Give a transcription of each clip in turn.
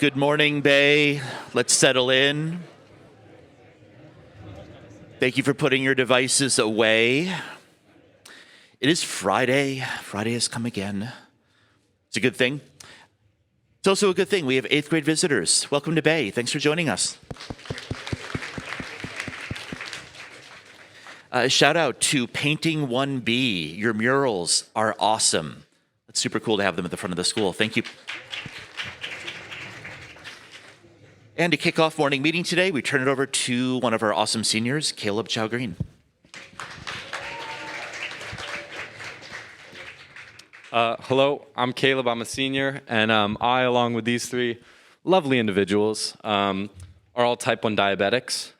Good morning, Bay. Let's settle in. Thank you for putting your devices away. It is Friday. Friday has come again. It's a good thing. It's also a good thing. We have 8th grade visitors. Welcome to Bay. Thanks for joining us. Shout out to Painting 1B. Your murals are awesome. It's super cool to have them at the front of the school. Thank you. And to kick off morning meeting today, we turn it over to one of our awesome seniors, Caleb Chow Green. Hello, I'm Caleb. I'm a senior, and I, along with these three lovely individuals, are all type 1 diabetics.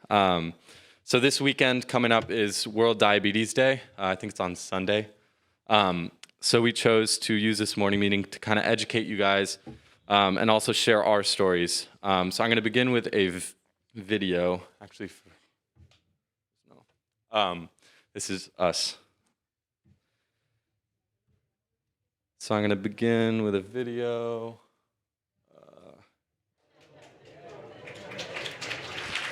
So this weekend coming up is World Diabetes Day. I think it's on Sunday. So we chose to use this morning meeting to kind of educate you guys and also share our stories. So I'm going to begin with a video. Actually, this is us. So I'm going to begin with a video.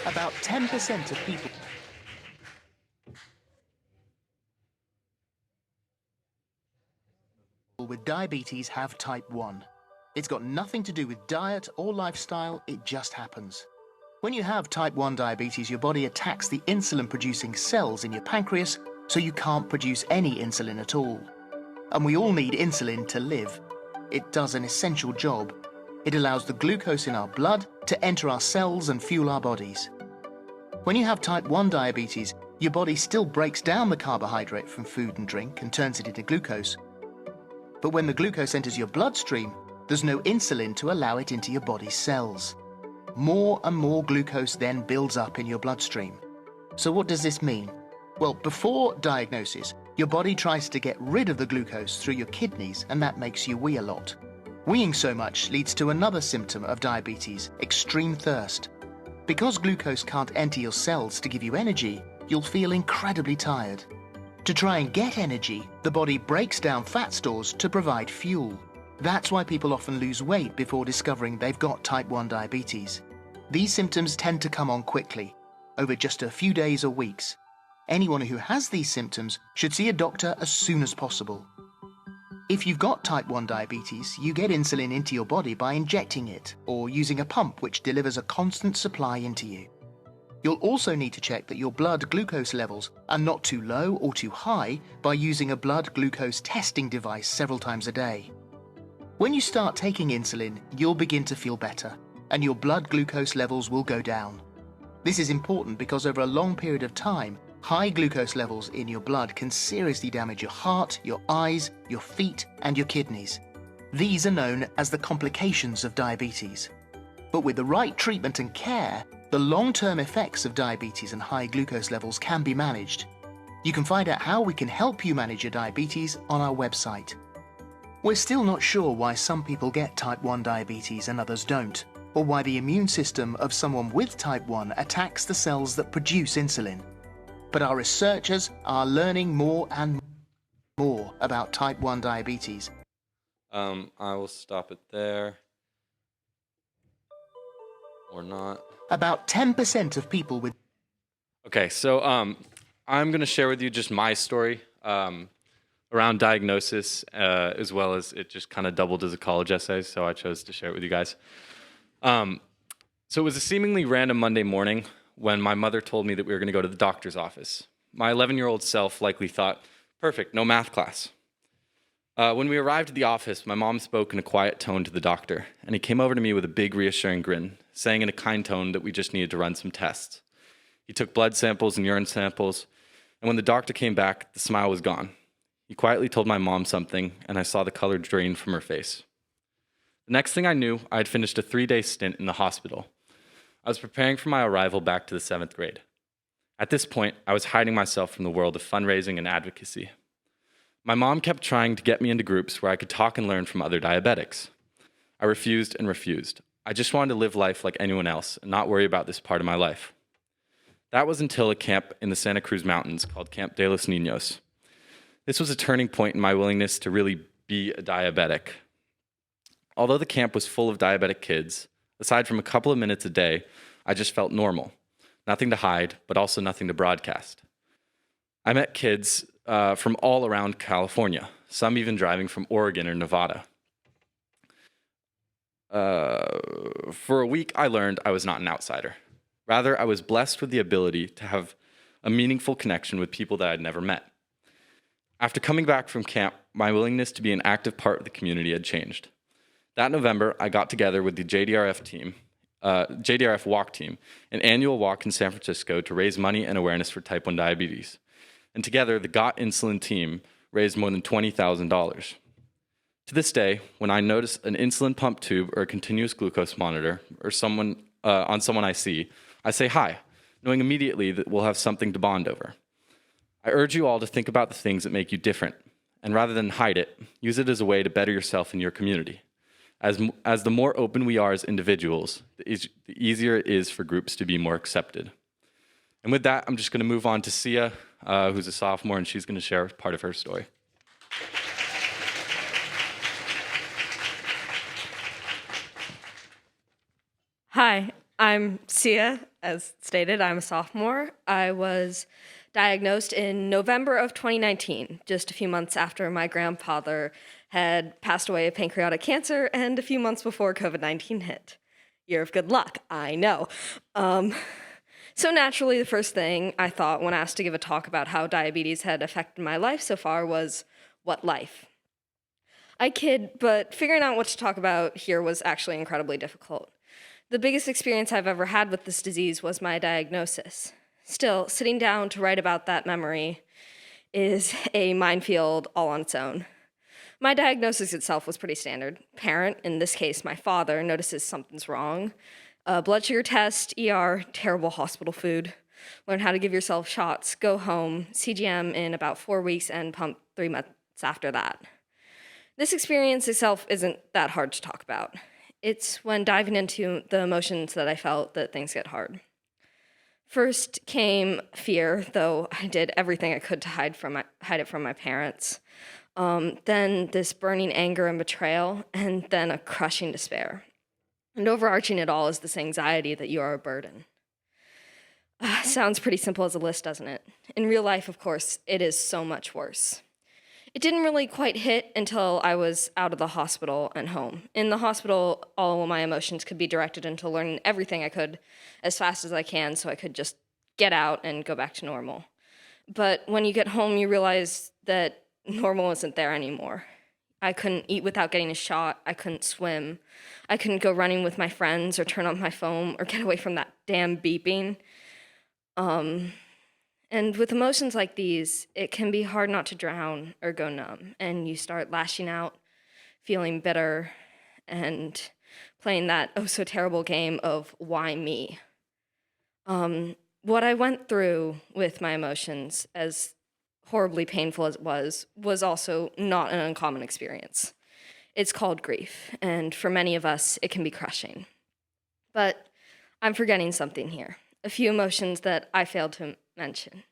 About 10% of people with diabetes have type 1. It's got nothing to do with diet or lifestyle, it just happens. When you have type 1 diabetes, your body attacks the insulin-producing cells in your pancreas, so you can't produce any insulin at all. And we all need insulin to live. It does an essential job. It allows the glucose in our blood to enter our cells and fuel our bodies. When you have type 1 diabetes, your body still breaks down the carbohydrate from food and drink and turns it into glucose. But when the glucose enters your bloodstream, there's no insulin to allow it into your body's cells. More and more glucose then builds up in your bloodstream. So what does this mean? Well, before diagnosis, your body tries to get rid of the glucose through your kidneys, and that makes you wee a lot. Weeing so much leads to another symptom of diabetes, extreme thirst. Because glucose can't enter your cells to give you energy, you'll feel incredibly tired. To try and get energy, the body breaks down fat stores to provide fuel. That's why people often lose weight before discovering they've got type 1 diabetes. These symptoms tend to come on quickly, over just a few days or weeks. Anyone who has these symptoms should see a doctor as soon as possible. If you've got type 1 diabetes, you get insulin into your body by injecting it or using a pump which delivers a constant supply into you. You'll also need to check that your blood glucose levels are not too low or too high by using a blood glucose testing device several times a day. When you start taking insulin, you'll begin to feel better, and your blood glucose levels will go down. This is important because over a long period of time, high glucose levels in your blood can seriously damage your heart, your eyes, your feet, and your kidneys. These are known as the complications of diabetes. But with the right treatment and care, the long-term effects of diabetes and high glucose levels can be managed. You can find out how we can help you manage your diabetes on our website. We're still not sure why some people get type 1 diabetes and others don't, or why the immune system of someone with type 1 attacks the cells that produce insulin. But our researchers are learning more and more about type 1 diabetes. I will stop it there. Or not. About 10% of people with... Okay, so I'm going to share with you just my story around diagnosis, as well as it just kind of doubled as a college essay, so I chose to share it with you guys. So it was a seemingly random Monday morning when my mother told me that we were going to go to the doctor's office. My 11-year-old self likely thought, perfect, no math class. When we arrived at the office, my mom spoke in a quiet tone to the doctor, and he came over to me with a big reassuring grin, saying in a kind tone that we just needed to run some tests. He took blood samples and urine samples, and when the doctor came back, the smile was gone. He quietly told my mom something, and I saw the color drain from her face. The next thing I knew, I had finished a 3-day stint in the hospital. I was preparing for my arrival back to the 7th grade. At this point, I was hiding myself from the world of fundraising and advocacy. My mom kept trying to get me into groups where I could talk and learn from other diabetics. I refused and refused. I just wanted to live life like anyone else and not worry about this part of my life. That was until a camp in the Santa Cruz Mountains called Camp de los Niños. This was a turning point in my willingness to really be a diabetic. Although the camp was full of diabetic kids, Aside from a couple of minutes a day, I just felt normal. Nothing to hide, but also nothing to broadcast. I met kids from all around California, some even driving from Oregon or Nevada. For a week, I learned I was not an outsider. Rather, I was blessed with the ability to have a meaningful connection with people that I'd never met. After coming back from camp, my willingness to be an active part of the community had changed. That November, I got together with the JDRF walk team, an annual walk in San Francisco to raise money and awareness for type 1 diabetes. And together, the Got Insulin team raised more than $20,000. To this day, when I notice an insulin pump tube or a continuous glucose monitor or on someone I see, I say hi, knowing immediately that we'll have something to bond over. I urge you all to think about the things that make you different, and rather than hide it, use it as a way to better yourself and your community. As the more open we are as individuals, the easier it is for groups to be more accepted. And with that, I'm just going to move on to Sia, who's a sophomore, and she's going to share part of her story. Hi, I'm Sia. As stated, I'm a sophomore. I was diagnosed in November of 2019, just a few months after my grandfather had passed away of pancreatic cancer and a few months before COVID-19 hit. Year of good luck, I know. So naturally, the first thing I thought when asked to give a talk about how diabetes had affected my life so far was, what life? I kid, but figuring out what to talk about here was actually incredibly difficult. The biggest experience I've ever had with this disease was my diagnosis. Still, sitting down to write about that memory is a minefield all on its own. My diagnosis itself was pretty standard. Parent, in this case my father, notices something's wrong. Blood sugar test, ER, terrible hospital food. Learn how to give yourself shots, go home, CGM in about 4 weeks, and pump 3 months after that. This experience itself isn't that hard to talk about. It's when diving into the emotions that I felt that things get hard. First came fear, though I did everything I could to hide it from my parents. Then this burning anger and betrayal, and then a crushing despair. And overarching it all is this anxiety that you are a burden. Sounds pretty simple as a list, doesn't it? In real life, of course, it is so much worse. It didn't really quite hit until I was out of the hospital and home. In the hospital, all of my emotions could be directed into learning everything I could as fast as I can so I could just get out and go back to normal. But when you get home, you realize that normal isn't there anymore. I couldn't eat without getting a shot. I couldn't swim. I couldn't go running with my friends or turn on my phone or get away from that damn beeping. And with emotions like these, it can be hard not to drown or go numb, and you start lashing out, feeling bitter, and playing that oh-so-terrible game of why me? What I went through with my emotions, as horribly painful as it was also not an uncommon experience. It's called grief, and for many of us, it can be crushing. But I'm forgetting something here, a few emotions that I failed to mention,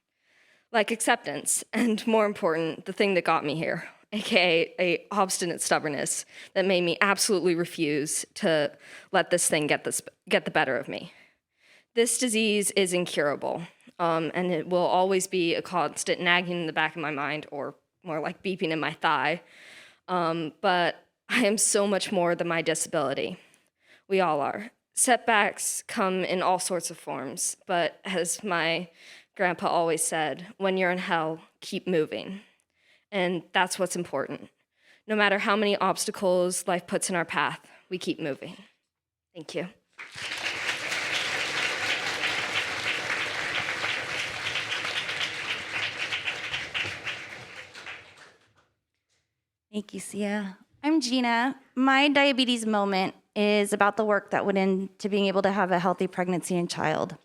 like acceptance, and more important, the thing that got me here, aka a obstinate stubbornness that made me absolutely refuse to let this thing get the better of me. This disease is incurable, and it will always be a constant nagging in the back of my mind, or more like beeping in my thigh. But I am so much more than my disability. We all are. Setbacks come in all sorts of forms, but as my grandpa always said, when you're in hell, keep moving. And that's what's important. No matter how many obstacles life puts in our path, we keep moving. Thank you. Thank you, Sia. I'm Gina. My diabetes moment is about the work that went into being able to have a healthy pregnancy and child.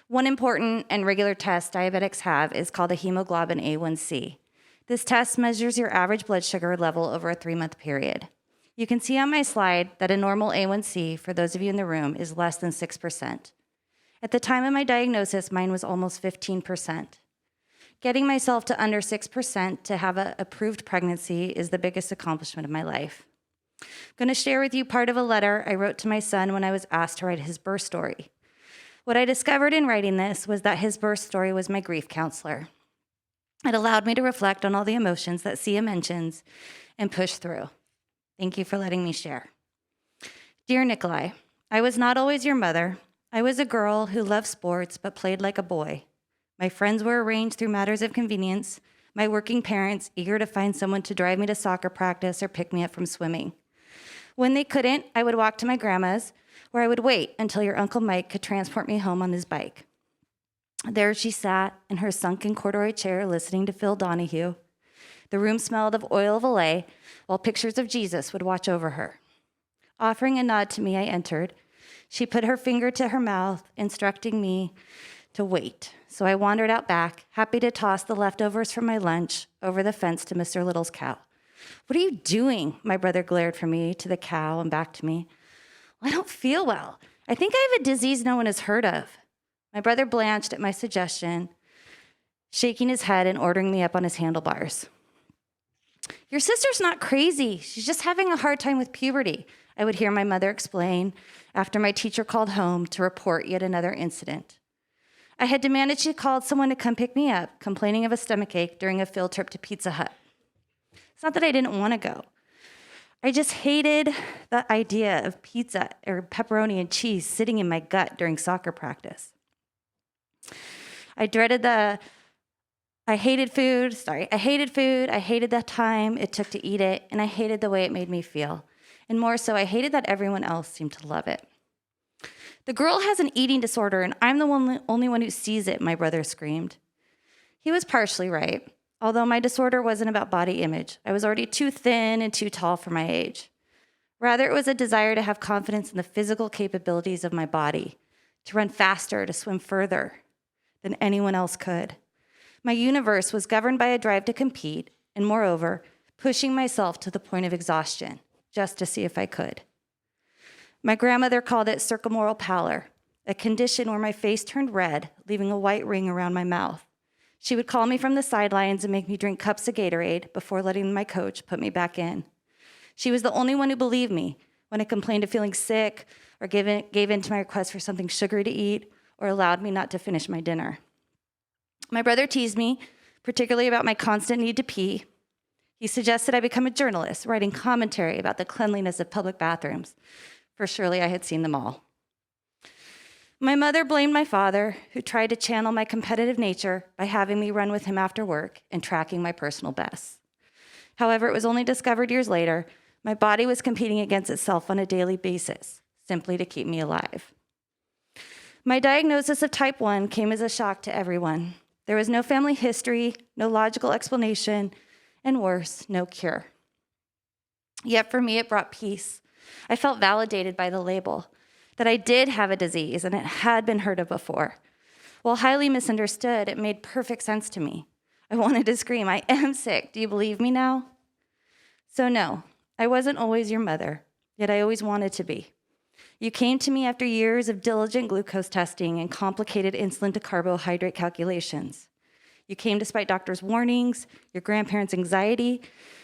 One important and regular test diabetics have is called a hemoglobin A1C. This test measures your average blood sugar level over a 3-month period. You can see on my slide that a normal A1C, for those of you in the room, is less than 6%. At the time of my diagnosis, mine was almost 15%. Getting myself to under 6% to have an approved pregnancy is the biggest accomplishment of my life. I'm going to share with you part of a letter I wrote to my son when I was asked to write his birth story. What I discovered in writing this was that his birth story was my grief counselor. It allowed me to reflect on all the emotions that Sia mentions and push through. Thank you for letting me share. Dear Nikolai, I was not always your mother. I was a girl who loved sports but played like a boy. My friends were arranged through matters of convenience, my working parents eager to find someone to drive me to soccer practice or pick me up from swimming. When they couldn't, I would walk to my grandma's, where I would wait until your Uncle Mike could transport me home on his bike. There she sat in her sunken corduroy chair listening to Phil Donahue. The room smelled of oil of Olay, while pictures of Jesus would watch over her. Offering a nod to me, I entered. She put her finger to her mouth, instructing me to wait. So I wandered out back, happy to toss the leftovers from my lunch over the fence to Mr. Little's cow. What are you doing? My brother glared from me to the cow and back to me. I don't feel well. I think I have a disease no one has heard of. My brother blanched at my suggestion, shaking his head and ordering me up on his handlebars. Your sister's not crazy. She's just having a hard time with puberty, I would hear my mother explain after my teacher called home to report yet another incident. I had demanded she called someone to come pick me up, complaining of a stomachache during a field trip to Pizza Hut. It's not that I didn't want to go. I just hated the idea of pizza or pepperoni and cheese sitting in my gut during soccer practice. I hated food. I hated the time it took to eat it, and I hated the way it made me feel. And more so, I hated that everyone else seemed to love it. The girl has an eating disorder, and I'm the only one who sees it, my brother screamed. He was partially right. Although my disorder wasn't about body image, I was already too thin and too tall for my age. Rather, it was a desire to have confidence in the physical capabilities of my body, to run faster, to swim further than anyone else could. My universe was governed by a drive to compete, and moreover, pushing myself to the point of exhaustion, just to see if I could. My grandmother called it circummoral pallor, a condition where my face turned red, leaving a white ring around my mouth. She would call me from the sidelines and make me drink cups of Gatorade before letting my coach put me back in. She was the only one who believed me when I complained of feeling sick or gave in to my request for something sugary to eat or allowed me not to finish my dinner. My brother teased me, particularly about my constant need to pee. He suggested I become a journalist, writing commentary about the cleanliness of public bathrooms, for surely I had seen them all. My mother blamed my father, who tried to channel my competitive nature by having me run with him after work and tracking my personal bests. However, it was only discovered years later my body was competing against itself on a daily basis, simply to keep me alive. My diagnosis of type 1 came as a shock to everyone. There was no family history, no logical explanation, and worse, no cure. Yet for me, it brought peace. I felt validated by the label, that I did have a disease and it had been heard of before. While highly misunderstood, it made perfect sense to me. I wanted to scream, I am sick. Do you believe me now? So no, I wasn't always your mother, yet I always wanted to be. You came to me after years of diligent glucose testing and complicated insulin to carbohydrate calculations. You came despite doctors' warnings, your grandparents' anxiety,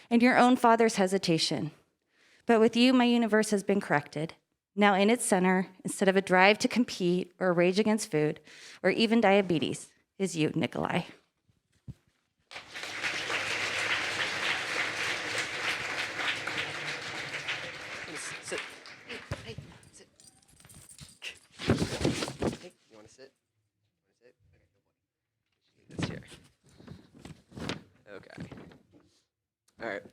and your own father's hesitation. But with you, my universe has been corrected. Now in its center, instead of a drive to compete or a rage against food, or even diabetes, is you, Nikolai. Sit. Hey, sit. Hey, you want to sit? Okay, good boy. This here. Okay. All right.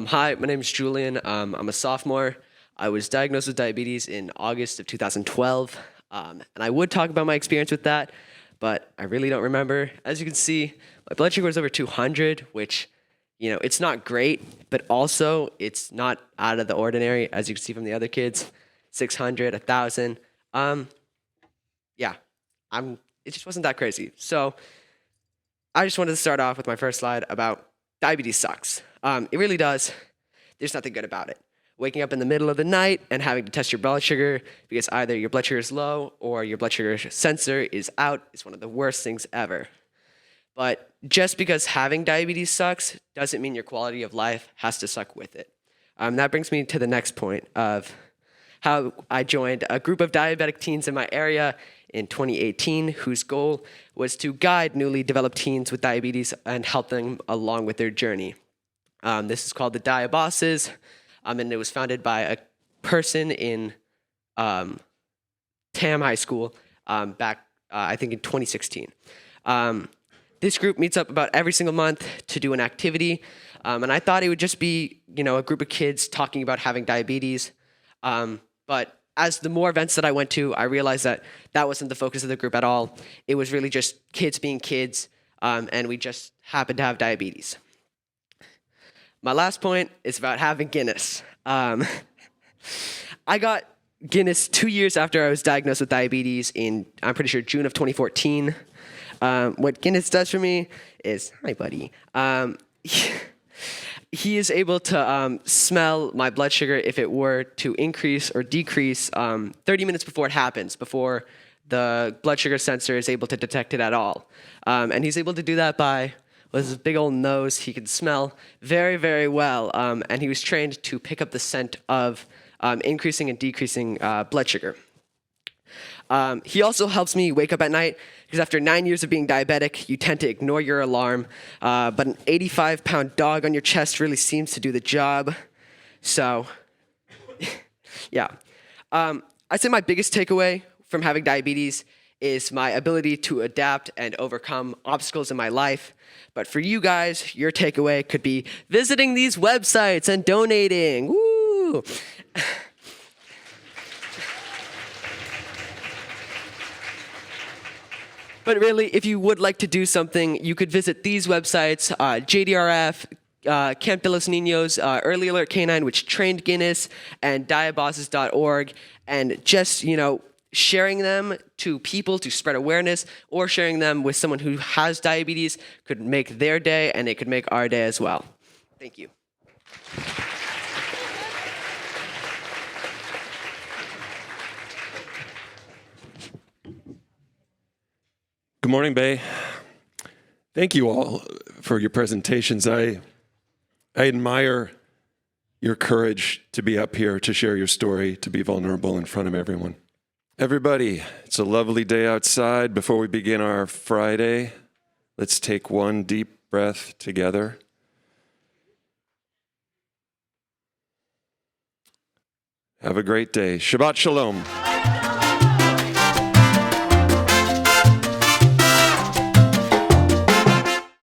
Hi, my name is Julian. I'm a sophomore. I was diagnosed with diabetes in August of 2012, and I would talk about my experience with that, but I really don't remember. As you can see, my blood sugar was over 200, which, it's not great, but also it's not out of the ordinary, as you can see from the other kids. 600, 1,000. It just wasn't that crazy. So I just wanted to start off with my first slide about diabetes sucks. It really does. There's nothing good about it. Waking up in the middle of the night and having to test your blood sugar because either your blood sugar is low or your blood sugar sensor is out is one of the worst things ever. But just because having diabetes sucks doesn't mean your quality of life has to suck with it. That brings me to the next point of how I joined a group of diabetic teens in my area in 2018, whose goal was to guide newly developed teens with diabetes and help them along with their journey. This is called the Diabosses, and it was founded by a person in TAM High School back, I think, in 2016. This group meets up about every single month to do an activity, and I thought it would just be, a group of kids talking about having diabetes. But as the more events that I went to, I realized that that wasn't the focus of the group at all. It was really just kids being kids, and we just happened to have diabetes. My last point is about having Guinness. I got Guinness 2 years after I was diagnosed with diabetes in, I'm pretty sure, June of 2014. What Guinness does for me is, hi, buddy. He is able to smell my blood sugar if it were to increase or decrease 30 minutes before it happens, before the blood sugar sensor is able to detect it at all. And he's able to do that with his big old nose. He can smell very, very well. And he was trained to pick up the scent of increasing and decreasing blood sugar. He also helps me wake up at night because after 9 years of being diabetic, you tend to ignore your alarm. But an 85-pound dog on your chest really seems to do the job. So, yeah. I'd say my biggest takeaway from having diabetes is my ability to adapt and overcome obstacles in my life. But for you guys, your takeaway could be visiting these websites and donating. Woo! But really, if you would like to do something, you could visit these websites, JDRF, Camp de los Niños, Early Alert Canine, which trained Guinness, and diabosses.org, and just, sharing them to people to spread awareness, or sharing them with someone who has diabetes could make their day, and it could make our day as well. Thank you. Good morning, Bay. Thank you all for your presentations. I admire your courage to be up here, to share your story, to be vulnerable in front of everyone. Everybody, it's a lovely day outside. Before we begin our Friday, let's take one deep breath together. Have a great day. Shabbat Shalom.